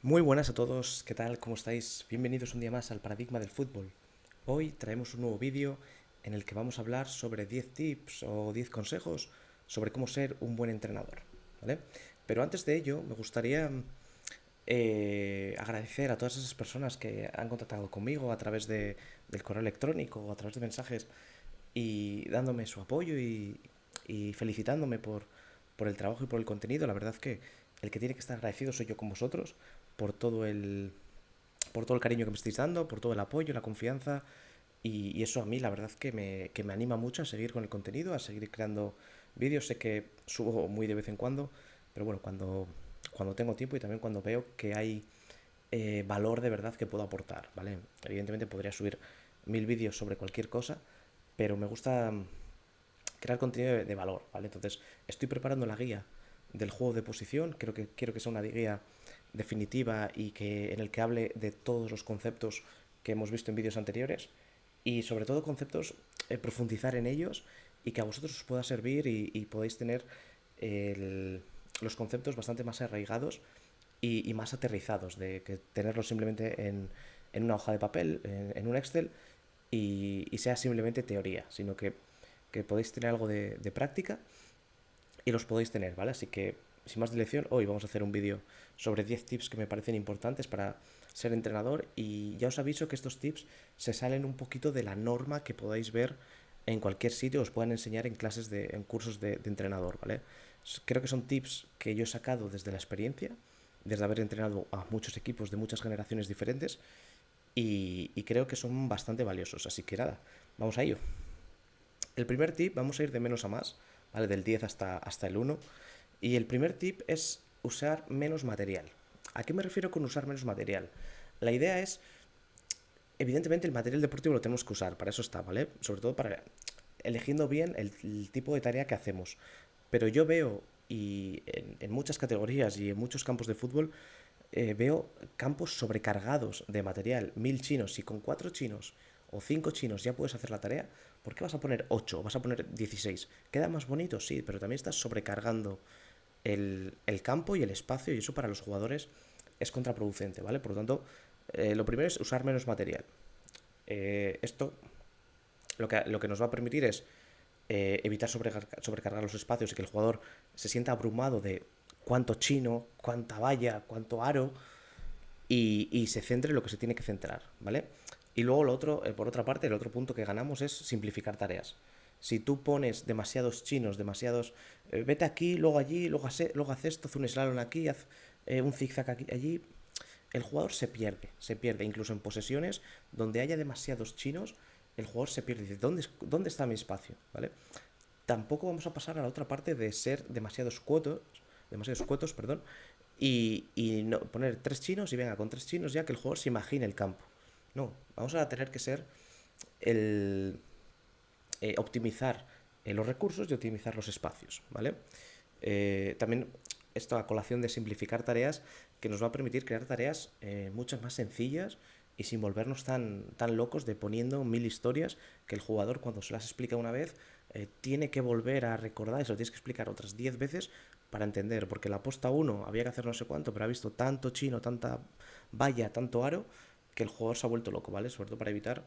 Muy buenas a todos, ¿qué tal? ¿Cómo estáis? Bienvenidos un día más al Paradigma del Fútbol. Hoy traemos un nuevo vídeo en el que vamos a hablar sobre 10 tips o 10 consejos sobre cómo ser un buen entrenador, ¿vale? Pero antes de ello, me gustaría agradecer a todas esas personas que han contactado conmigo a través del correo electrónico o a través de mensajes y dándome su apoyo y felicitándome por el trabajo y por el contenido. La verdad que el que tiene que estar agradecido soy yo con vosotros por por todo el cariño que me estáis dando, por todo el apoyo, la confianza. Y eso a mí la verdad que me anima mucho a seguir con el contenido, a seguir creando vídeos. Sé que subo muy de vez en cuando, pero bueno, cuando tengo tiempo y también cuando veo que hay valor de verdad que puedo aportar, ¿vale? Evidentemente podría subir 1000 vídeos sobre cualquier cosa, pero me gusta crear contenido de valor, ¿vale? Entonces, estoy preparando la guía del juego de posición, quiero que sea una guía definitiva y que en el que hable de todos los conceptos que hemos visto en vídeos anteriores y sobre todo conceptos, profundizar en ellos y que a vosotros os pueda servir y podáis tener el- los conceptos bastante más arraigados y más aterrizados, de que tenerlos simplemente en una hoja de papel, en un Excel, y sea simplemente teoría, sino que podéis tener algo de práctica y los podéis tener, ¿vale? Así que, sin más dilación, hoy vamos a hacer un vídeo sobre 10 tips que me parecen importantes para ser entrenador y ya os aviso que estos tips se salen un poquito de la norma que podáis ver en cualquier sitio, os puedan enseñar en clases en cursos de entrenador, ¿vale? Creo que son tips que yo he sacado desde la experiencia, desde haber entrenado a muchos equipos de muchas generaciones diferentes y creo que son bastante valiosos. Así que nada, vamos a ello. El primer tip, vamos a ir de menos a más, ¿vale? Del 10 hasta el uno. Y el primer tip es usar menos material. ¿A qué me refiero con usar menos material? La idea es, evidentemente el material deportivo lo tenemos que usar, para eso está, ¿vale? Sobre todo para eligiendo bien el tipo de tarea que hacemos. Pero yo veo, y en muchas categorías y en muchos campos de fútbol, veo campos sobrecargados de material. 1000 chinos, si con 4 chinos o 5 chinos ya puedes hacer la tarea, ¿por qué vas a poner 8 o vas a poner 16? ¿Queda más bonito? Sí, pero también estás sobrecargando el campo y el espacio y eso para los jugadores es contraproducente, ¿vale? Por lo tanto, lo primero es usar menos material. Esto lo que nos va a permitir es evitar sobrecargar los espacios y que el jugador se sienta abrumado de cuánto chino, cuánta valla, cuánto aro y se centre en lo que se tiene que centrar, ¿vale? Y luego lo otro, por otra parte, el otro punto que ganamos es simplificar tareas. Si tú pones demasiados chinos, demasiados, vete aquí, luego allí, luego haz esto, haz un slalom aquí, haz un zigzag aquí, allí, el jugador se pierde, incluso en posesiones donde haya demasiados chinos, el jugador se pierde, dice, ¿dónde está mi espacio? ¿Vale? Tampoco vamos a pasar a la otra parte de ser demasiados cuotos, perdón, y no, poner 3 chinos y venga, con 3 chinos ya que el jugador se imagine el campo. No, vamos a tener que ser el optimizar los recursos y optimizar los espacios, ¿vale? También esto a colación de simplificar tareas que nos va a permitir crear tareas mucho más sencillas y sin volvernos tan locos de poniendo 1000 historias que el jugador cuando se las explica una vez tiene que volver a recordar y se lo tienes que explicar otras 10 veces para entender, porque la posta uno había que hacer no sé cuánto, pero ha visto tanto chino, tanta valla, tanto aro, que el jugador se ha vuelto loco, ¿vale? Sobre todo para evitar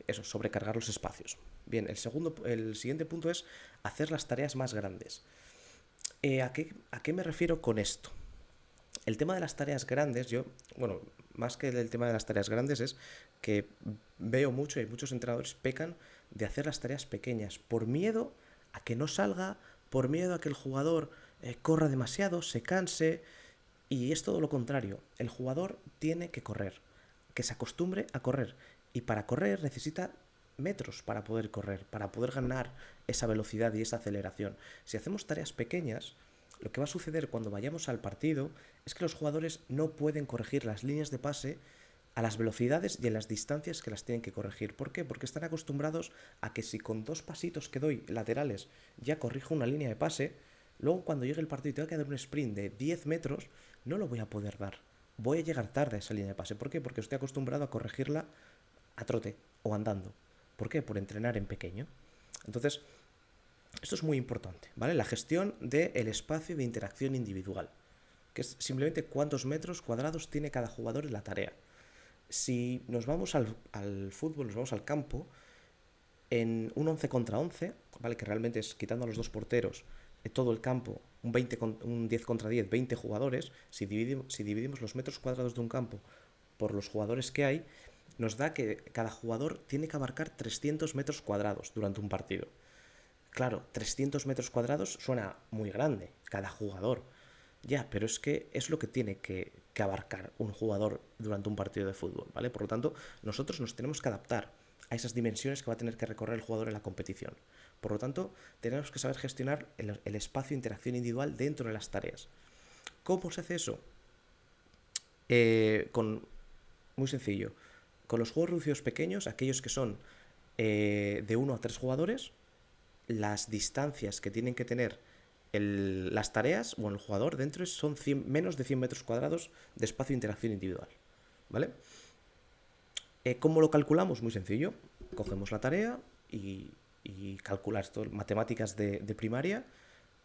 eso, sobrecargar los espacios. Bien, el siguiente punto es hacer las tareas más grandes. ¿A qué me refiero con esto? El tema de las tareas grandes, bueno, más que el tema de las tareas grandes es que veo mucho y muchos entrenadores pecan de hacer las tareas pequeñas por miedo a que no salga, por miedo a que el jugador corra demasiado, se canse, y es todo lo contrario. El jugador tiene que correr, que se acostumbre a correr. Y para correr necesita metros para poder correr, para poder ganar esa velocidad y esa aceleración. Si hacemos tareas pequeñas, lo que va a suceder cuando vayamos al partido es que los jugadores no pueden corregir las líneas de pase a las velocidades y en las distancias que las tienen que corregir. ¿Por qué? Porque están acostumbrados a que si con 2 pasitos que doy laterales ya corrijo una línea de pase, luego cuando llegue el partido y tenga que dar un sprint de 10 metros, no lo voy a poder dar. Voy a llegar tarde a esa línea de pase. ¿Por qué? Porque estoy acostumbrado a corregirla a trote o andando. ¿Por qué? Por entrenar en pequeño. Entonces, esto es muy importante, ¿vale? La gestión del espacio de interacción individual. que es simplemente cuántos metros cuadrados tiene cada jugador en la tarea. Si nos vamos al fútbol, nos vamos al campo, en un 11 contra 11, ¿vale? Que realmente es quitando a los dos porteros, todo el campo, un 10 contra 10, 20 jugadores, si dividimos los metros cuadrados de un campo por los jugadores que hay, nos da que cada jugador tiene que abarcar 300 metros cuadrados durante un partido. Claro, 300 metros cuadrados suena muy grande, cada jugador. Ya, pero es que es lo que tiene que abarcar un jugador durante un partido de fútbol, ¿vale? Por lo tanto, nosotros nos tenemos que adaptar a esas dimensiones que va a tener que recorrer el jugador en la competición. Por lo tanto, tenemos que saber gestionar el espacio de interacción individual dentro de las tareas. ¿Cómo se hace eso? Con Muy sencillo. Con los juegos reducidos pequeños, aquellos que son de 1 a 3 jugadores, las distancias que tienen que tener las tareas o el jugador dentro son menos de 100 metros cuadrados de espacio de interacción individual. ¿Vale? ¿Cómo lo calculamos? Muy sencillo. Cogemos la tarea y calcular esto, matemáticas de primaria,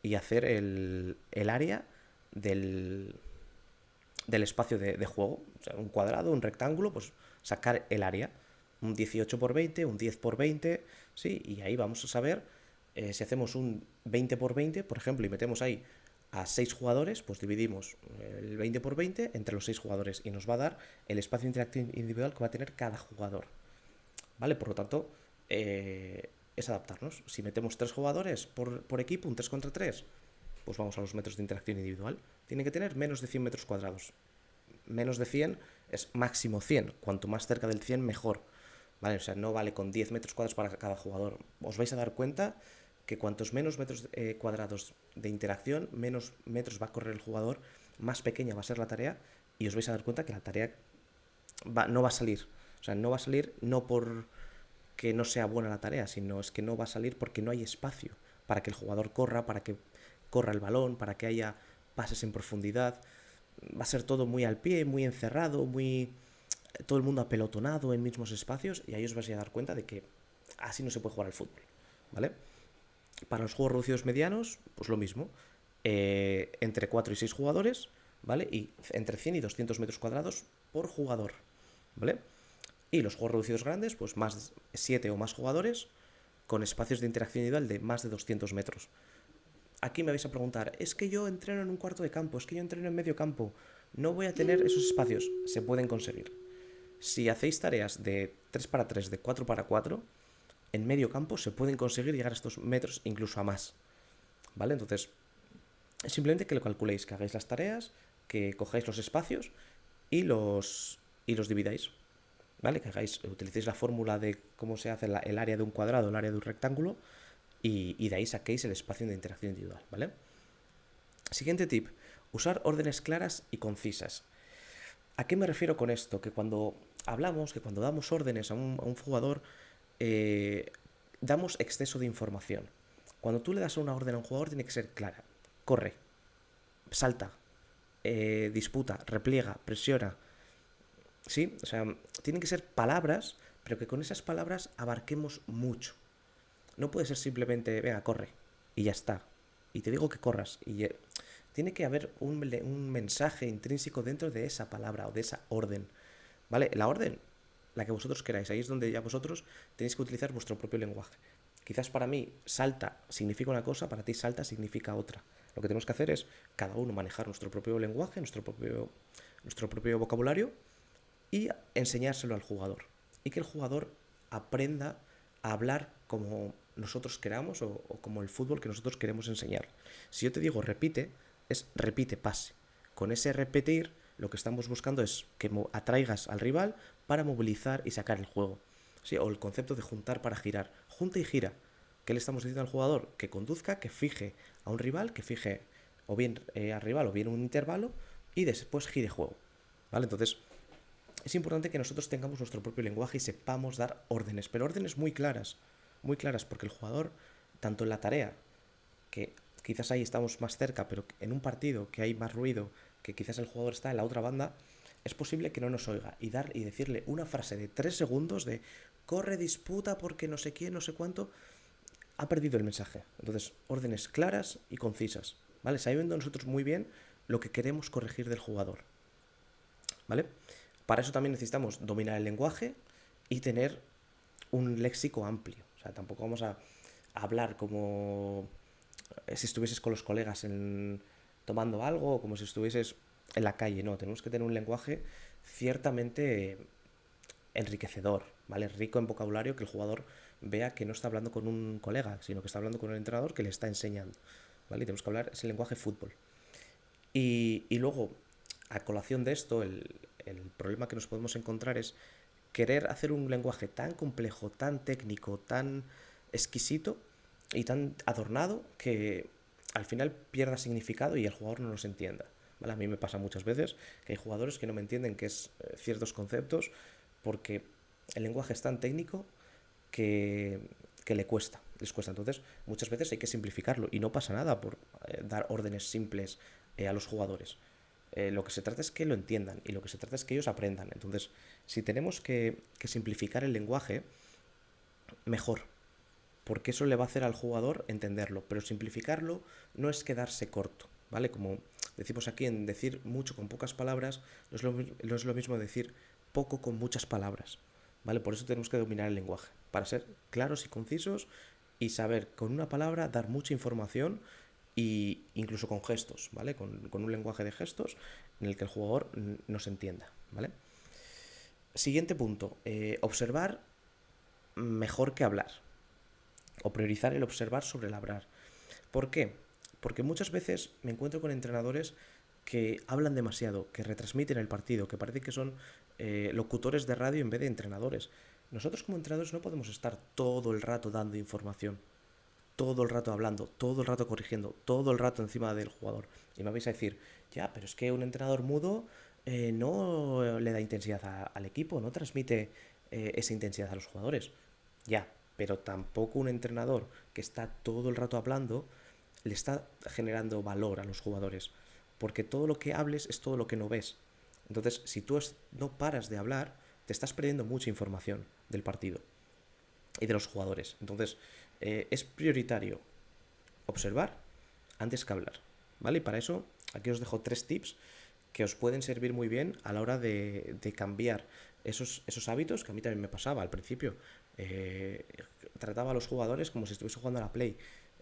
y hacer el área del, del espacio de juego. O sea, un cuadrado, un rectángulo, pues sacar el área. Un 18 por 20, un 10 por 20, ¿sí? Y ahí vamos a saber, si hacemos un 20 por 20, por ejemplo, y metemos ahí a 6 jugadores, pues dividimos el 20 por 20 entre los 6 jugadores y nos va a dar el espacio interactivo individual que va a tener cada jugador. ¿Vale? Por lo tanto, es adaptarnos. Si metemos 3 jugadores por equipo, un 3 contra 3, pues vamos a los metros de interacción individual. Tiene que tener menos de 100 metros cuadrados. Menos de 100 es máximo 100. Cuanto más cerca del 100, mejor. ¿Vale? O sea, no vale con 10 metros cuadrados para cada jugador. Os vais a dar cuenta que cuantos menos metros cuadrados de interacción, menos metros va a correr el jugador, más pequeña va a ser la tarea, y os vais a dar cuenta que la tarea no va a salir. O sea, no va a salir no por que no sea buena la tarea, sino es que no va a salir porque no hay espacio para que el jugador corra, para que corra el balón, para que haya pases en profundidad. Va a ser todo muy al pie, muy encerrado, muy todo el mundo apelotonado en mismos espacios, y ahí os vais a dar cuenta de que así no se puede jugar al fútbol, ¿vale? Para los juegos reducidos medianos, pues lo mismo. Entre 4 y 6 jugadores, ¿vale? Y entre 100 y 200 metros cuadrados por jugador, ¿vale? Y los juegos reducidos grandes, pues más 7 o más jugadores con espacios de interacción individual de más de 200 metros. Aquí me vais a preguntar, es que yo entreno en un cuarto de campo, es que yo entreno en medio campo, no voy a tener esos espacios. Se pueden conseguir. Si hacéis tareas de 3 para 3, de 4 para 4, en medio campo se pueden conseguir llegar a estos metros, incluso a más. ¿Vale? Entonces, es simplemente que lo calculéis, que hagáis las tareas, que cojáis los espacios y los dividáis. ¿Vale? Que utilicéis la fórmula de cómo se hace el área de un cuadrado, el área de un rectángulo, y de ahí saquéis el espacio de interacción individual, ¿vale? Siguiente tip, usar órdenes claras y concisas. ¿A qué me refiero con esto? Que cuando hablamos, que cuando damos órdenes a un jugador, damos exceso de información. Cuando tú le das una orden a un jugador, tiene que ser clara. Corre, salta, disputa, repliega, presiona. ¿Sí? O sea, tienen que ser palabras, pero que con esas palabras abarquemos mucho. No puede ser simplemente, venga, corre, y ya está. Y te digo que corras. Tiene que haber un mensaje intrínseco dentro de esa palabra o de esa orden. ¿Vale? La orden, la que vosotros queráis. Ahí es donde ya vosotros tenéis que utilizar vuestro propio lenguaje. Quizás para mí salta significa una cosa, para ti salta significa otra. Lo que tenemos que hacer es cada uno manejar nuestro propio lenguaje, nuestro propio vocabulario, y enseñárselo al jugador. Y que el jugador aprenda a hablar como nosotros queramos, o como el fútbol que nosotros queremos enseñar. Si yo te digo repite, es repite, pase. Con ese repetir, lo que estamos buscando es que atraigas al rival para movilizar y sacar el juego. ¿Sí? O el concepto de juntar para girar. Junta y gira. ¿Qué le estamos diciendo al jugador? Que conduzca, que fije a un rival, que fije o bien al rival o bien un intervalo, y después gire juego. ¿Vale? Entonces, es importante que nosotros tengamos nuestro propio lenguaje y sepamos dar órdenes, pero órdenes muy claras, porque el jugador, tanto en la tarea, que quizás ahí estamos más cerca, pero en un partido que hay más ruido, que quizás el jugador está en la otra banda, es posible que no nos oiga, y decirle una frase de 3 segundos de corre, disputa porque no sé quién, no sé cuánto, ha perdido el mensaje. Entonces, órdenes claras y concisas, ¿vale? Sabiendo nosotros muy bien lo que queremos corregir del jugador, ¿vale? Para eso también necesitamos dominar el lenguaje y tener un léxico amplio. O sea, tampoco vamos a hablar como si estuvieses con los colegas tomando algo o como si estuvieses en la calle. No, tenemos que tener un lenguaje ciertamente enriquecedor, ¿vale? Rico en vocabulario, que el jugador vea que no está hablando con un colega, sino que está hablando con el entrenador que le está enseñando, ¿vale? Y tenemos que hablar ese lenguaje fútbol. Y luego, a colación de esto, el problema que nos podemos encontrar es querer hacer un lenguaje tan complejo, tan técnico, tan exquisito y tan adornado que al final pierda significado y el jugador no nos entienda. ¿Vale? A mí me pasa muchas veces que hay jugadores que no me entienden qué es ciertos conceptos porque el lenguaje es tan técnico que, que les cuesta. Entonces, muchas veces hay que simplificarlo y no pasa nada por dar órdenes simples a los jugadores. Lo que se trata es que lo entiendan y lo que se trata es que ellos aprendan. Entonces, si tenemos que simplificar el lenguaje, mejor, porque eso le va a hacer al jugador entenderlo. Pero simplificarlo no es quedarse corto, ¿vale? Como decimos aquí, en decir mucho con pocas palabras, no es lo mismo decir poco con muchas palabras, ¿vale? Por eso tenemos que dominar el lenguaje, para ser claros y concisos y saber con una palabra dar mucha información y incluso con gestos, ¿vale? Con un lenguaje de gestos en el que el jugador nos entienda, ¿vale? Siguiente punto, observar mejor que hablar, o priorizar el observar sobre el hablar. ¿Por qué? Porque muchas veces me encuentro con entrenadores que hablan demasiado, que retransmiten el partido, que parece que son locutores de radio en vez de entrenadores. Nosotros como entrenadores no podemos estar todo el rato dando información, todo el rato hablando, todo el rato corrigiendo, todo el rato encima del jugador. Y me vais a decir, ya, pero es que un entrenador mudo no le da intensidad al equipo, no transmite esa intensidad a los jugadores. Ya, pero tampoco un entrenador que está todo el rato hablando le está generando valor a los jugadores. Porque todo lo que hables es todo lo que no ves. Entonces, si tú no paras de hablar, te estás perdiendo mucha información del partido y de los jugadores. Entonces, es prioritario observar antes que hablar, ¿vale? Y para eso, aquí os dejo 3 tips que os pueden servir muy bien a la hora de cambiar esos hábitos que a mí también me pasaba al principio. Eh, Trataba a los jugadores como si estuviese jugando a la Play.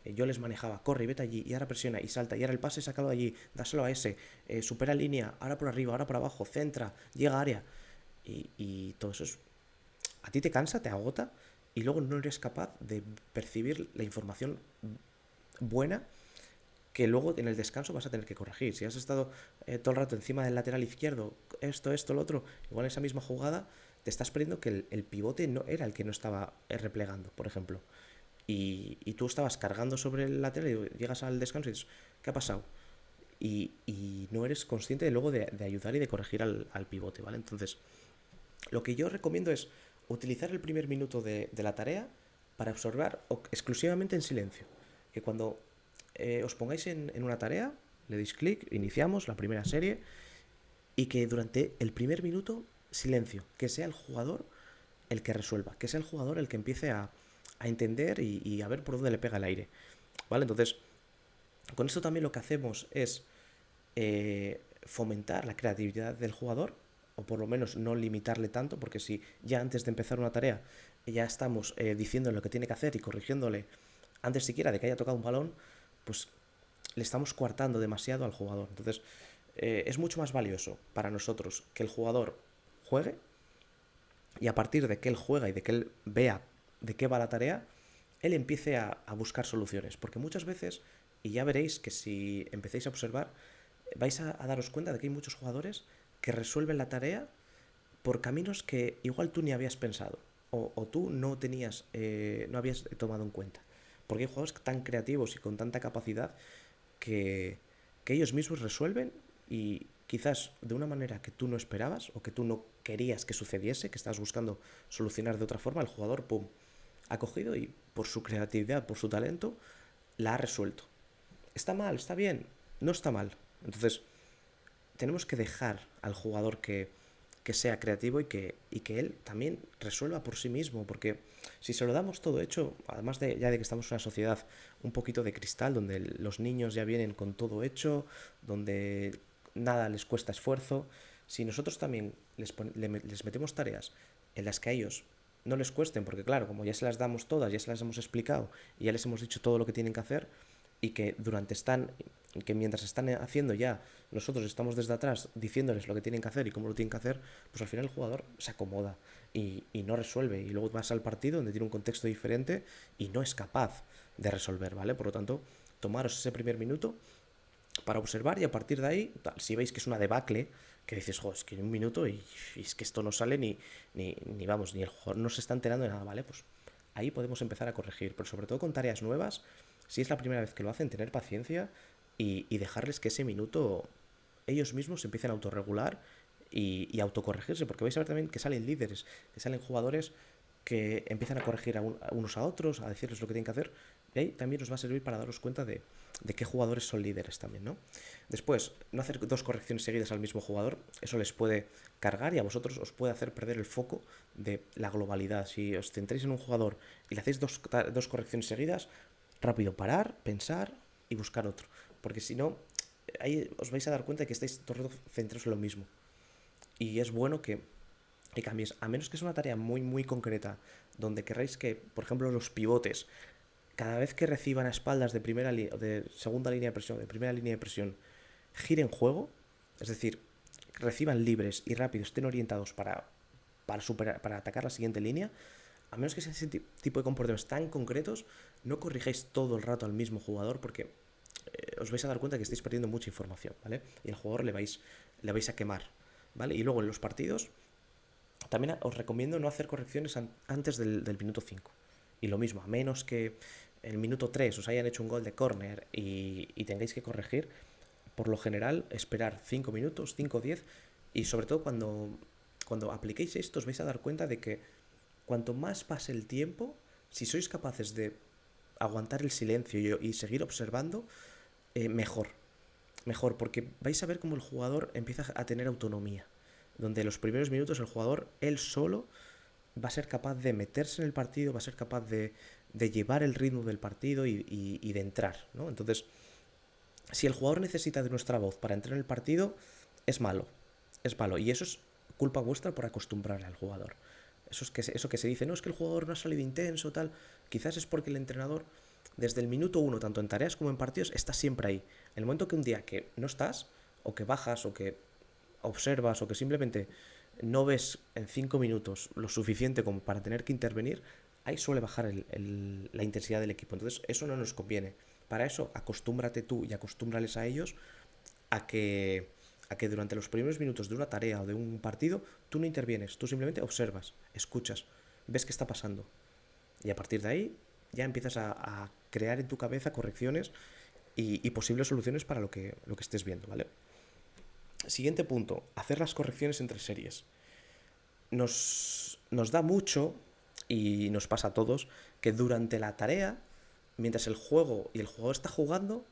Yo les manejaba, corre, vete allí, y ahora presiona, y salta, y ahora el pase, sácalo de allí, dáselo a ese, supera línea, ahora por arriba, ahora por abajo, centra, llega a área. Y todo eso a ti te cansa, te agota, y luego no eres capaz de percibir la información buena que luego en el descanso vas a tener que corregir. Si has estado todo el rato encima del lateral izquierdo, esto, lo otro, igual en esa misma jugada te estás perdiendo que el pivote no era el que no estaba replegando, por ejemplo. Y tú estabas cargando sobre el lateral y llegas al descanso y dices, ¿qué ha pasado? Y no eres consciente de luego de ayudar y de corregir al pivote, ¿vale? Entonces, lo que yo recomiendo es utilizar el primer minuto de la tarea para absorber exclusivamente en silencio. Que cuando os pongáis en una tarea, le deis clic, iniciamos la primera serie y que durante el primer minuto, silencio, que sea el jugador el que resuelva, que sea el jugador el que empiece a entender y a ver por dónde le pega el aire. ¿Vale? Entonces, con esto también lo que hacemos es fomentar la creatividad del jugador, o por lo menos no limitarle tanto, porque si ya antes de empezar una tarea ya estamos diciendo lo que tiene que hacer y corrigiéndole antes siquiera de que haya tocado un balón, pues le estamos coartando demasiado al jugador. Entonces, es mucho más valioso para nosotros que el jugador juegue y a partir de que él juega y de que él vea de qué va la tarea, él empiece a buscar soluciones. Porque muchas veces, y ya veréis que si empecéis a observar, vais a daros cuenta de que hay muchos jugadores que resuelven la tarea por caminos que igual tú ni habías pensado o tú no tenías, no habías tomado en cuenta. Porque hay jugadores tan creativos y con tanta capacidad que, que ellos mismos resuelven y quizás de una manera que tú no esperabas o que tú no querías que sucediese, que estabas buscando solucionar de otra forma, el jugador, pum, ha cogido y por su creatividad, por su talento, la ha resuelto. ¿Está mal? ¿Está bien? No está mal. Entonces, tenemos que dejar al jugador que sea creativo y que él también resuelva por sí mismo, porque si se lo damos todo hecho, además de ya de que estamos en una sociedad un poquito de cristal, donde los niños ya vienen con todo hecho, donde nada les cuesta esfuerzo, si nosotros también les metemos tareas en las que a ellos no les cuesten, porque claro, como ya se las damos todas, ya se las hemos explicado y ya les hemos dicho todo lo que tienen que hacer, y que mientras están haciendo ya, nosotros estamos desde atrás diciéndoles lo que tienen que hacer y cómo lo tienen que hacer, pues al final el jugador se acomoda y no resuelve. Y luego vas al partido donde tiene un contexto diferente y no es capaz de resolver, ¿vale? Por lo tanto, tomaros ese primer minuto para observar y a partir de ahí, si veis que es una debacle, que dices, joder, es que en un minuto y es que esto no sale ni vamos, ni el jugador no se está enterando de nada, ¿vale? Pues ahí podemos empezar a corregir, pero sobre todo con tareas nuevas, si es la primera vez que lo hacen, tener paciencia y dejarles que ese minuto ellos mismos se empiecen a autorregular y autocorregirse, porque vais a ver también que salen líderes, que salen jugadores que empiezan a corregir a unos a otros, a decirles lo que tienen que hacer, y ahí también os va a servir para daros cuenta de qué jugadores son líderes también, ¿no? Después, no hacer dos correcciones seguidas al mismo jugador, eso les puede cargar y a vosotros os puede hacer perder el foco de la globalidad. Si os centréis en un jugador y le hacéis dos correcciones seguidas, rápido parar, pensar y buscar otro, porque si no, ahí os vais a dar cuenta de que estáis todo el rato centrados en lo mismo. Y es bueno que cambies, a menos que sea una tarea muy, muy concreta, donde queráis que, por ejemplo, los pivotes, cada vez que reciban a espaldas de segunda línea de presión, de primera línea de presión, giren juego, es decir, reciban libres y rápidos, estén orientados para atacar la siguiente línea, a menos que sean ese tipo de comportamientos tan concretos, no corrijáis todo el rato al mismo jugador porque os vais a dar cuenta que estáis perdiendo mucha información, ¿vale? Y al jugador le vais a quemar, ¿vale? Y luego en los partidos, también os recomiendo no hacer correcciones antes del minuto 5. Y lo mismo, a menos que el minuto 3 os hayan hecho un gol de córner y tengáis que corregir, por lo general esperar 5 minutos, 5 o 10, y sobre todo cuando apliquéis esto os vais a dar cuenta de que cuanto más pase el tiempo, si sois capaces de aguantar el silencio y seguir observando, mejor. Mejor, porque vais a ver cómo el jugador empieza a tener autonomía. Donde en los primeros minutos el jugador, él solo, va a ser capaz de meterse en el partido, va a ser capaz de llevar el ritmo del partido y de entrar, ¿no? Entonces, si el jugador necesita de nuestra voz para entrar en el partido, es malo. Es malo. Y eso es culpa vuestra por acostumbrar al jugador. Eso que se dice, no, es que el jugador no ha salido intenso, tal. Quizás es porque el entrenador, desde el minuto uno, tanto en tareas como en partidos, está siempre ahí. En el momento que un día que no estás, o que bajas, o que observas, o que simplemente no ves en 5 minutos lo suficiente como para tener que intervenir, ahí suele bajar la intensidad del equipo. Entonces, eso no nos conviene. Para eso, acostúmbrate tú y acostúmbrales a ellos a que, a que durante los primeros minutos de una tarea o de un partido tú no intervienes, tú simplemente observas, escuchas, ves qué está pasando. Y a partir de ahí ya empiezas a crear en tu cabeza correcciones y posibles soluciones para lo que estés viendo, ¿vale? Siguiente punto, hacer las correcciones entre series. Nos da mucho, y nos pasa a todos, que durante la tarea, mientras el juego y el jugador está jugando,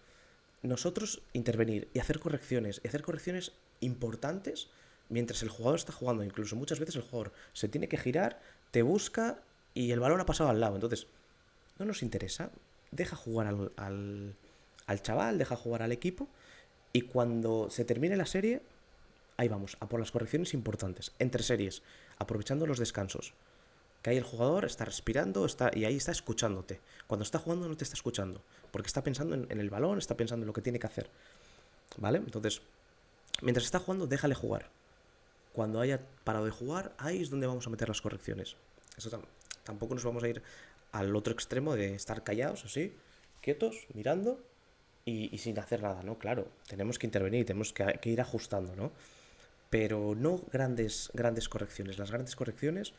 nosotros intervenir y hacer correcciones importantes mientras el jugador está jugando. Incluso muchas veces el jugador se tiene que girar, te busca y el balón ha pasado al lado. Entonces, no nos interesa, deja jugar al chaval, deja jugar al equipo y cuando se termine la serie, ahí vamos, a por las correcciones importantes, entre series, aprovechando los descansos. Que ahí el jugador está respirando y ahí está escuchándote. Cuando está jugando no te está escuchando, porque está pensando en el balón, está pensando en lo que tiene que hacer. ¿Vale? Entonces, mientras está jugando, déjale jugar. Cuando haya parado de jugar, ahí es donde vamos a meter las correcciones. Eso tampoco nos vamos a ir al otro extremo de estar callados, así, quietos, mirando y sin hacer nada, ¿no? Claro, tenemos que intervenir, tenemos que ir ajustando, ¿no? Pero no grandes correcciones. Las grandes correcciones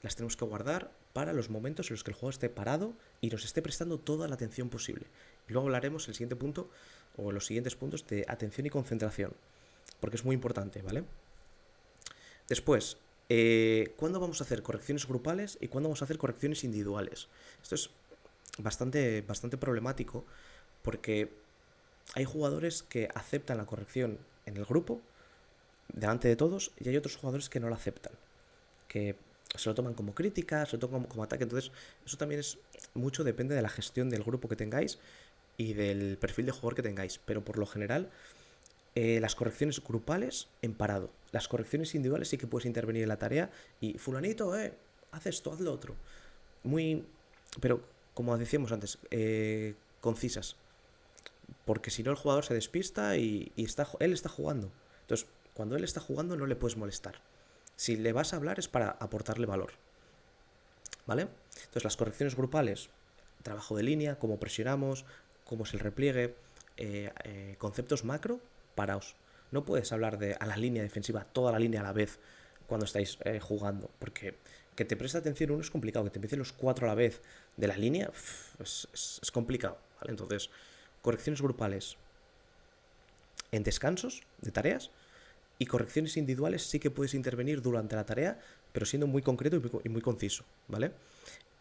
las tenemos que guardar para los momentos en los que el juego esté parado y nos esté prestando toda la atención posible. Y luego hablaremos el siguiente punto, o los siguientes puntos, de atención y concentración, porque es muy importante, ¿vale? Después, ¿cuándo vamos a hacer correcciones grupales y cuándo vamos a hacer correcciones individuales? Esto es bastante problemático porque hay jugadores que aceptan la corrección en el grupo delante de todos, y hay otros jugadores que no lo aceptan, que se lo toman como crítica, se lo toman como ataque. Entonces, eso también es mucho, depende de la gestión del grupo que tengáis y del perfil de jugador que tengáis. Pero por lo general, las correcciones grupales en parado. Las correcciones individuales sí que puedes intervenir en la tarea y fulanito, haz esto, haz lo otro. Muy, pero como decíamos antes, concisas. Porque si no el jugador se despista y él está jugando. Entonces, cuando él está jugando no le puedes molestar. Si le vas a hablar es para aportarle valor. ¿Vale? Entonces las correcciones grupales, trabajo de línea, cómo presionamos, cómo es el repliegue, conceptos macro, paraos. No puedes hablar de a la línea defensiva, toda la línea a la vez cuando estáis jugando, porque que te preste atención uno es complicado, que te empiecen los 4 a la vez de la línea es complicado, ¿vale? Entonces, correcciones grupales en descansos de tareas y correcciones individuales sí que puedes intervenir durante la tarea, pero siendo muy concreto y muy conciso, ¿vale?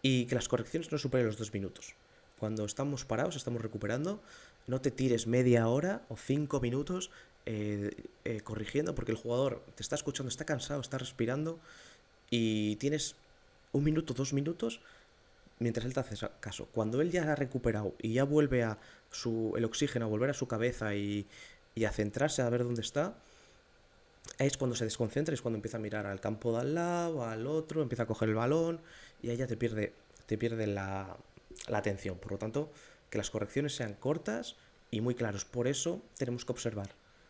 Y que las correcciones no superen los 2 minutos. Cuando estamos parados, estamos recuperando, no te tires media hora o 5 minutos corrigiendo, porque el jugador te está escuchando, está cansado, está respirando y tienes 1 minuto, 2 minutos mientras él te hace caso. Cuando él ya ha recuperado y ya vuelve el oxígeno a volver a su cabeza y a centrarse a ver dónde está, es cuando se desconcentra, es cuando empieza a mirar al campo de al lado, al otro, empieza a coger el balón y ahí ya te pierde la atención. Por lo tanto, que las correcciones sean cortas y muy claros. Por eso tenemos que observar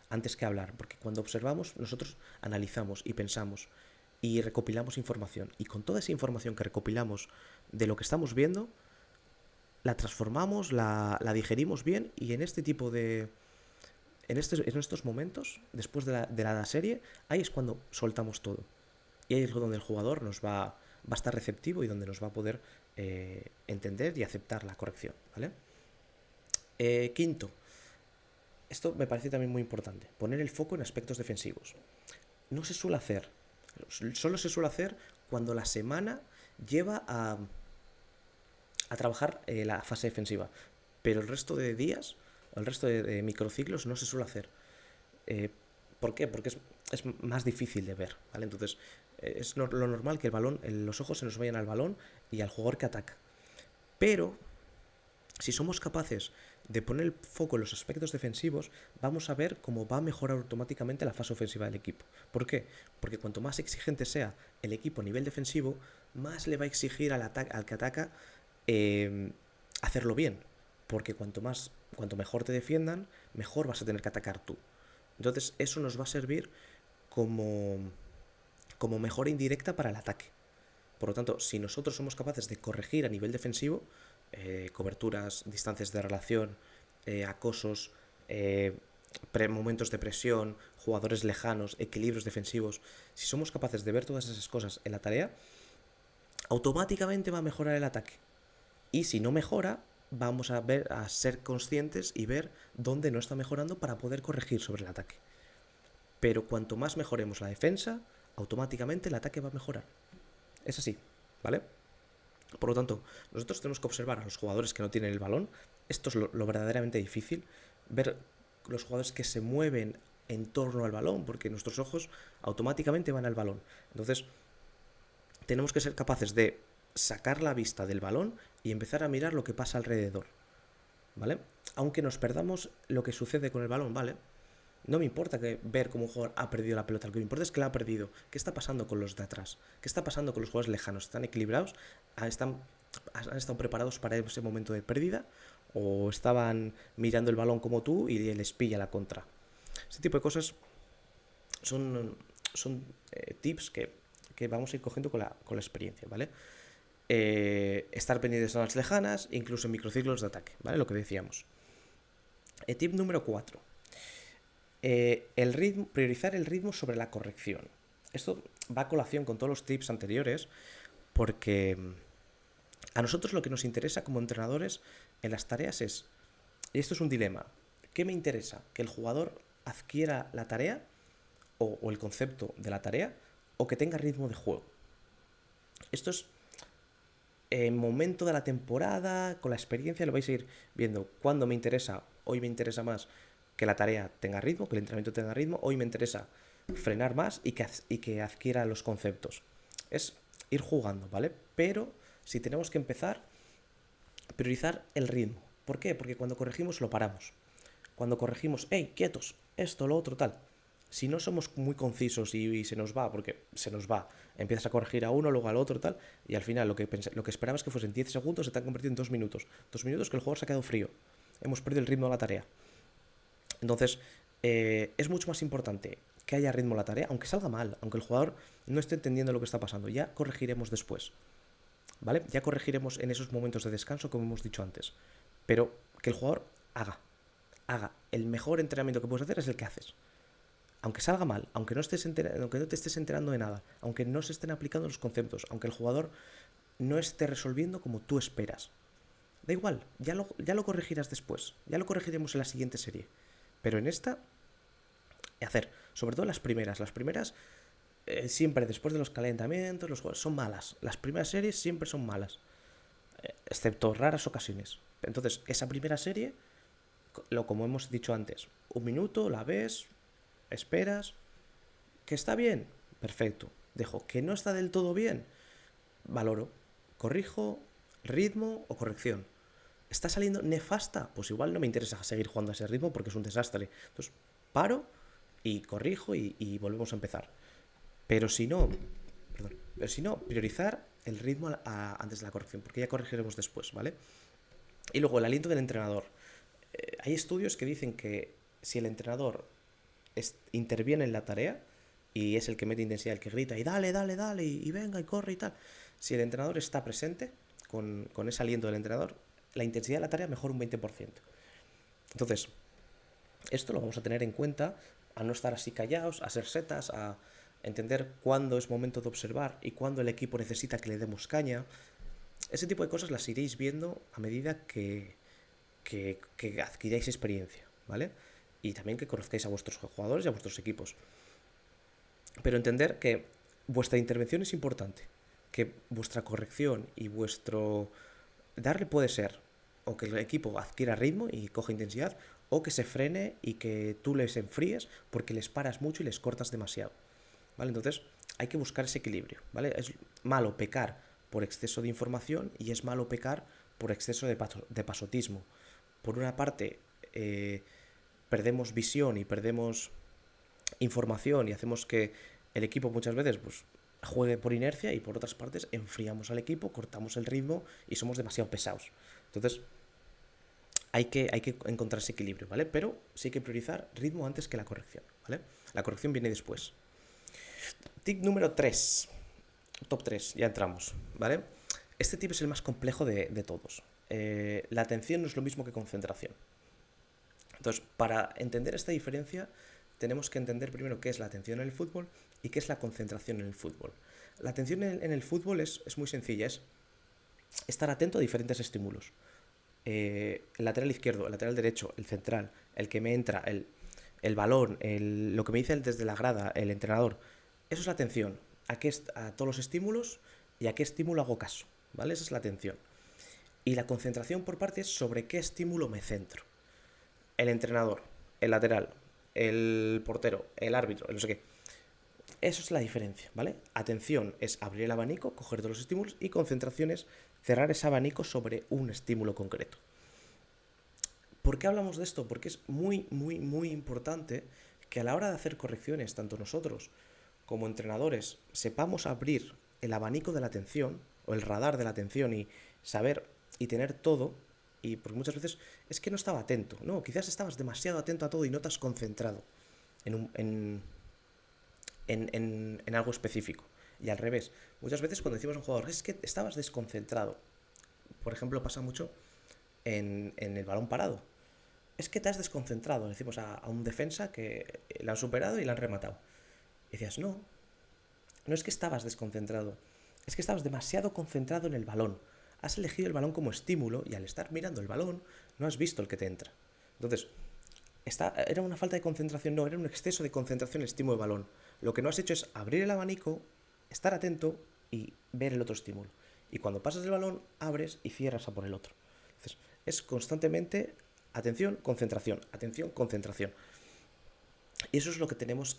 antes que hablar, porque cuando observamos nosotros analizamos y pensamos y recopilamos información. Y con toda esa información que recopilamos de lo que estamos viendo, la transformamos, la digerimos bien y en este tipo de, en estos momentos, después de la serie, ahí es cuando soltamos todo. Y ahí es donde el jugador va a estar receptivo y donde nos va a poder entender y aceptar la corrección, ¿vale? Quinto, esto me parece también muy importante, poner el foco en aspectos defensivos. No se suele hacer, solo se suele hacer cuando la semana lleva a trabajar la fase defensiva, pero el resto de días, el resto de microciclos no se suele hacer. Eh, ¿Por qué? Porque es más difícil de ver, ¿vale? Entonces, lo normal que los ojos se nos vayan al balón y al jugador que ataca. Pero, si somos capaces de poner el foco en los aspectos defensivos, vamos a ver cómo va a mejorar automáticamente la fase ofensiva del equipo. ¿Por qué? Porque cuanto más exigente sea el equipo a nivel defensivo, más le va a exigir al que ataca hacerlo bien. Porque cuanto mejor te defiendan, mejor vas a tener que atacar tú. Entonces eso nos va a servir como, como mejora indirecta para el ataque. Por lo tanto, si nosotros somos capaces de corregir a nivel defensivo, coberturas, distancias de relación, acosos, momentos de presión, jugadores lejanos, equilibrios defensivos, si somos capaces de ver todas esas cosas en la tarea, automáticamente va a mejorar el ataque. Y si no mejora, vamos a ser conscientes y ver dónde no está mejorando para poder corregir sobre el ataque. Pero cuanto más mejoremos la defensa, automáticamente el ataque va a mejorar. Es así, ¿vale? Por lo tanto, nosotros tenemos que observar a los jugadores que no tienen el balón. Esto es lo verdaderamente difícil. Ver los jugadores que se mueven en torno al balón, porque nuestros ojos automáticamente van al balón. Entonces, tenemos que ser capaces de sacar la vista del balón y empezar a mirar lo que pasa alrededor, ¿vale? Aunque nos perdamos lo que sucede con el balón, ¿vale? No me importa ver cómo un jugador ha perdido la pelota, lo que me importa es que la ha perdido. ¿Qué está pasando con los de atrás? ¿Qué está pasando con los jugadores lejanos? ¿Están equilibrados? ¿Han estado preparados para ese momento de pérdida? ¿O estaban mirando el balón como tú y les pilla la contra? Ese tipo de cosas son tips que vamos a ir cogiendo con la experiencia, ¿vale? Estar pendientes de zonas lejanas, incluso en microciclos de ataque, ¿vale? Lo que decíamos. Tip número 4. Priorizar el ritmo sobre la corrección. Esto va a colación con todos los tips anteriores porque a nosotros lo que nos interesa como entrenadores en las tareas es, y esto es un dilema, ¿qué me interesa? ¿Que el jugador adquiera la tarea o el concepto de la tarea o que tenga ritmo de juego? Esto es en momento de la temporada, con la experiencia lo vais a ir viendo. Cuando me interesa, hoy me interesa más que la tarea tenga ritmo, que el entrenamiento tenga ritmo, hoy me interesa frenar más y que adquiera los conceptos. Es ir jugando, ¿vale? Pero si tenemos que empezar, priorizar el ritmo. ¿Por qué? Porque cuando corregimos lo paramos. Cuando corregimos, hey, quietos, esto, lo otro, tal. Si no somos muy concisos y se nos va, porque se nos va, empiezas a corregir a uno, luego al otro, tal, y al final lo que esperabas que fuesen 10 segundos se te han convertido en 2 minutos. 2 minutos que el jugador se ha quedado frío. Hemos perdido el ritmo de la tarea. Entonces, es mucho más importante que haya ritmo en la tarea, aunque salga mal, aunque el jugador no esté entendiendo lo que está pasando. Ya corregiremos después, ¿vale? Ya corregiremos en esos momentos de descanso, como hemos dicho antes. Pero que el jugador haga. El mejor entrenamiento que puedes hacer es el que haces. Aunque salga mal, aunque no te estés enterando de nada, aunque no se estén aplicando los conceptos, aunque el jugador no esté resolviendo como tú esperas. Da igual, ya lo corregirás después, ya lo corregiremos en la siguiente serie. Pero en esta, hacer, sobre todo las primeras. Las primeras, siempre después de los calentamientos, los juegos son malas. Las primeras series siempre son malas, excepto raras ocasiones. Entonces, esa primera serie, como hemos dicho antes, un minuto, la ves, esperas, que está bien, perfecto. Dejo que no está del todo bien, valoro, corrijo, ritmo o corrección. ¿Está saliendo nefasta? Pues igual no me interesa seguir jugando a ese ritmo porque es un desastre. Entonces, paro y corrijo y volvemos a empezar. Pero si no, pero si no, priorizar el ritmo antes de la corrección, porque ya corregiremos después, ¿vale? Y luego el aliento del entrenador. Hay estudios que dicen que si el entrenador interviene en la tarea y es el que mete intensidad, el que grita y dale, dale, dale, y venga y corre y tal, si el entrenador está presente con ese aliento del entrenador, la intensidad de la tarea mejora un 20%. Entonces, esto lo vamos a tener en cuenta, a no estar así callados, a ser setas, a entender cuándo es momento de observar y cuándo el equipo necesita que le demos caña. Ese tipo de cosas las iréis viendo a medida que adquiráis experiencia, ¿vale? Y también que conozcáis a vuestros jugadores y a vuestros equipos. Pero entender que vuestra intervención es importante, que vuestra corrección y vuestro darle puede ser o que el equipo adquiera ritmo y coja intensidad, o que se frene y que tú les enfríes porque les paras mucho y les cortas demasiado, ¿vale? Entonces hay que buscar ese equilibrio, ¿vale? Es malo pecar por exceso de información y es malo pecar por exceso de pasotismo. Por una parte, perdemos visión y perdemos información y hacemos que el equipo muchas veces pues juegue por inercia, y por otras partes enfriamos al equipo, cortamos el ritmo y somos demasiado pesados. Entonces hay que encontrar ese equilibrio, ¿vale? Pero sí hay que priorizar ritmo antes que la corrección, ¿vale? La corrección viene después. Tip número 3, top 3, ya entramos, ¿vale? Este tip es el más complejo de todos. La atención no es lo mismo que concentración. Entonces, para entender esta diferencia, tenemos que entender primero qué es la atención en el fútbol y qué es la concentración en el fútbol. La atención en el fútbol es muy sencilla, es estar atento a diferentes estímulos. El lateral izquierdo, el lateral derecho, el central, el que me entra, el balón, lo que me dice desde la grada, el entrenador. Eso es la atención, a todos los estímulos y a qué estímulo hago caso, ¿vale? Esa es la atención. Y la concentración por parte es sobre qué estímulo me centro. El entrenador, el lateral, el portero, el árbitro, el no sé qué. Eso es la diferencia, ¿vale? Atención es abrir el abanico, coger todos los estímulos, y concentración es cerrar ese abanico sobre un estímulo concreto. ¿Por qué hablamos de esto? Porque es muy, muy, muy importante que a la hora de hacer correcciones, tanto nosotros como entrenadores, sepamos abrir el abanico de la atención o el radar de la atención y saber y tener todo. Y porque muchas veces es que no estaba atento, no, quizás estabas demasiado atento a todo y no te has concentrado en algo específico. Y al revés, muchas veces cuando decimos a un jugador es que estabas desconcentrado, por ejemplo, pasa mucho en el balón parado. Es que te has desconcentrado, decimos a un defensa que la han superado y la han rematado. Y decías, no, no es que estabas desconcentrado, es que estabas demasiado concentrado en el balón. Has elegido el balón como estímulo y al estar mirando el balón no has visto el que te entra. Entonces, era una falta de concentración, no, era un exceso de concentración en el estímulo de balón. Lo que no has hecho es abrir el abanico, estar atento y ver el otro estímulo. Y cuando pasas el balón, abres y cierras a por el otro. Entonces, es constantemente atención, concentración, atención, concentración. Y eso es lo que tenemos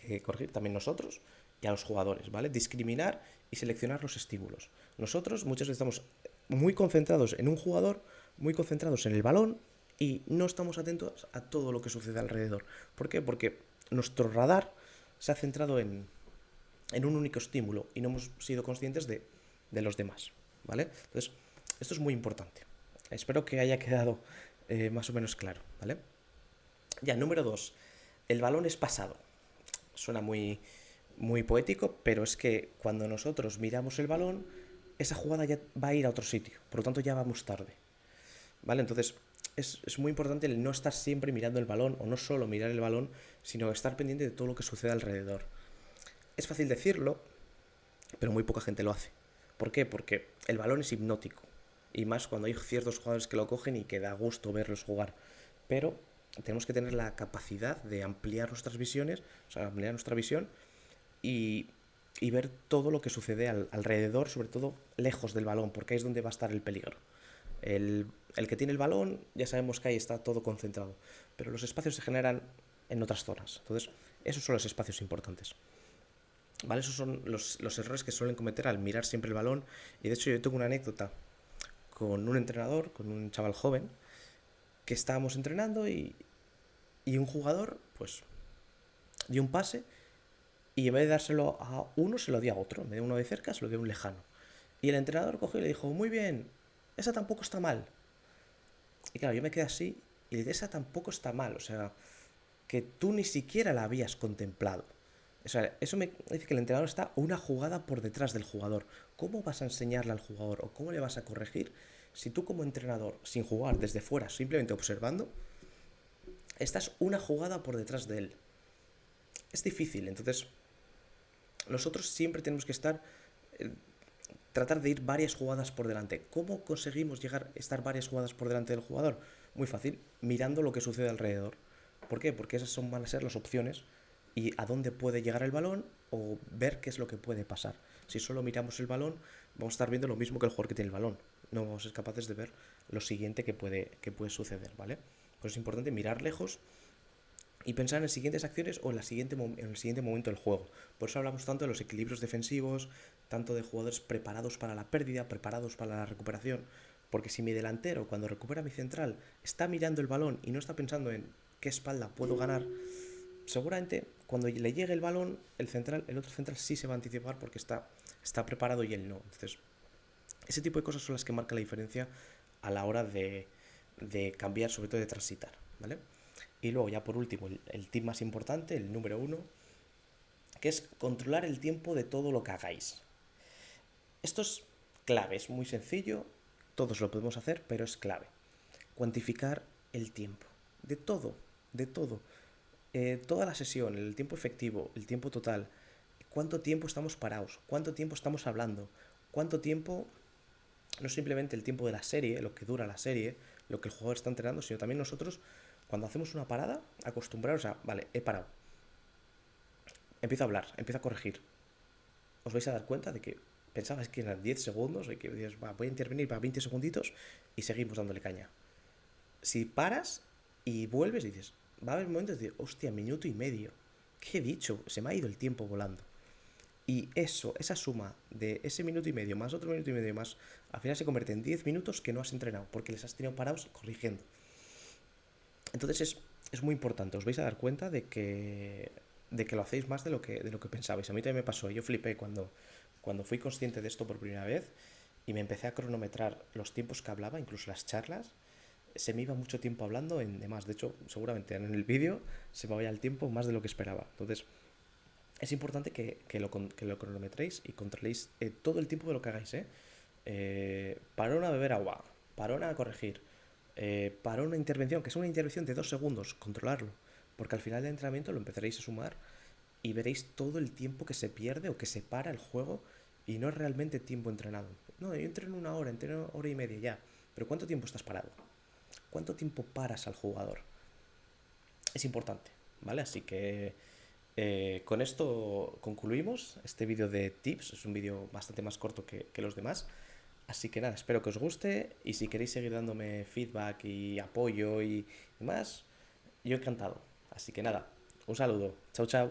que corregir, también nosotros y a los jugadores, ¿vale? Discriminar y seleccionar los estímulos. Nosotros muchas veces estamos muy concentrados en un jugador, muy concentrados en el balón y no estamos atentos a todo lo que sucede alrededor. ¿Por qué? Porque nuestro radar se ha centrado en un único estímulo y no hemos sido conscientes de los demás, ¿vale? Entonces, esto es muy importante. Espero que haya quedado más o menos claro, ¿vale? Ya, número 2. El balón es pasado. Suena muy poético, pero es que cuando nosotros miramos el balón, esa jugada ya va a ir a otro sitio. Por lo tanto, ya vamos tarde. ¿Vale? Entonces, es muy importante el no estar siempre mirando el balón, o no solo mirar el balón, sino estar pendiente de todo lo que sucede alrededor. Es fácil decirlo, pero muy poca gente lo hace. ¿Por qué? Porque el balón es hipnótico. Y más cuando hay ciertos jugadores que lo cogen y que da gusto verlos jugar. Pero tenemos que tener la capacidad de ampliar nuestras visiones, o sea, ampliar nuestra visión y, y ver todo lo que sucede alrededor, sobre todo lejos del balón, porque ahí es donde va a estar el peligro. El que tiene el balón, ya sabemos que ahí está todo concentrado, pero los espacios se generan en otras zonas. Entonces, esos son los espacios importantes. ¿Vale? Esos son los errores que suelen cometer al mirar siempre el balón. Y de hecho yo tengo una anécdota con un entrenador, con un chaval joven, que estábamos entrenando y un jugador, pues, dio un pase y en vez de dárselo a uno, se lo dio a otro. En vez de uno de cerca, se lo dio a un lejano. Y el entrenador cogió y le dijo, muy bien, esa tampoco está mal. Y claro, yo me quedé así y le dije, esa tampoco está mal. O sea, que tú ni siquiera la habías contemplado. O sea, eso me dice que el entrenador está una jugada por detrás del jugador. ¿Cómo vas a enseñarle al jugador o cómo le vas a corregir si tú como entrenador, sin jugar desde fuera, simplemente observando, estás una jugada por detrás de él? Es difícil, entonces nosotros siempre tenemos que tratar de ir varias jugadas por delante. ¿Cómo conseguimos estar varias jugadas por delante del jugador? Muy fácil, mirando lo que sucede alrededor. ¿Por qué? Porque esas van a ser las opciones y a dónde puede llegar el balón o ver qué es lo que puede pasar. Si solo miramos el balón, vamos a estar viendo lo mismo que el jugador que tiene el balón. No vamos a ser capaces de ver lo siguiente que puede suceder, ¿vale? Pues es importante mirar lejos y pensar en siguientes acciones o en el siguiente momento del juego. Por eso hablamos tanto de los equilibrios defensivos, tanto de jugadores preparados para la pérdida, preparados para la recuperación. Porque si mi delantero, cuando recupera mi central, está mirando el balón y no está pensando en qué espalda puedo ganar, seguramente cuando le llegue el balón, el otro central sí se va a anticipar porque está preparado y él no. Entonces, ese tipo de cosas son las que marcan la diferencia a la hora de cambiar, sobre todo de transitar, ¿vale? Y luego, ya por último, el tip más importante, el número 1, que es controlar el tiempo de todo lo que hagáis. Esto es clave, es muy sencillo, todos lo podemos hacer, pero es clave. Cuantificar el tiempo. De todo, de todo. Toda la sesión, el tiempo efectivo, el tiempo total. ¿Cuánto tiempo estamos parados? ¿Cuánto tiempo estamos hablando? ¿Cuánto tiempo, no simplemente el tiempo de la serie, lo que dura la serie, lo que el jugador está entrenando, sino también nosotros, cuando hacemos una parada, acostumbraros a, vale, he parado. Empiezo a hablar, empiezo a corregir. Os vais a dar cuenta de que pensabais que eran 10 segundos y que dices, voy a intervenir para 20 segunditos y seguimos dándole caña. Si paras y vuelves y dices, va a haber momentos de, hostia, minuto y medio. ¿Qué he dicho? Se me ha ido el tiempo volando. Y esa suma de ese minuto y medio más otro minuto y medio más, al final se convierte en 10 minutos que no has entrenado, porque les has tenido parados corrigiendo. Entonces es muy importante, os vais a dar cuenta de que lo hacéis más de lo que pensabais. A mí también me pasó, yo flipé cuando fui consciente de esto por primera vez y me empecé a cronometrar los tiempos que hablaba, incluso las charlas. Se me iba mucho tiempo hablando en demás. De hecho, seguramente en el vídeo se me vaya el tiempo más de lo que esperaba. Entonces, es importante que lo cronometréis y controléis todo el tiempo de lo que hagáis. Parón a beber agua, parón a corregir, parón una intervención, que es una intervención de 2 segundos, controlarlo. Porque al final del entrenamiento lo empezaréis a sumar y veréis todo el tiempo que se pierde o que se para el juego y no es realmente tiempo entrenado. No, yo entreno una hora, entreno hora y media ya. Pero ¿cuánto tiempo estás parado? ¿Cuánto tiempo paras al jugador? Es importante, ¿vale? Así que con esto concluimos este vídeo de tips. Es un vídeo bastante más corto que los demás. Así que nada, espero que os guste y si queréis seguir dándome feedback y apoyo y demás, yo encantado. Así que nada, un saludo. Chao, chao.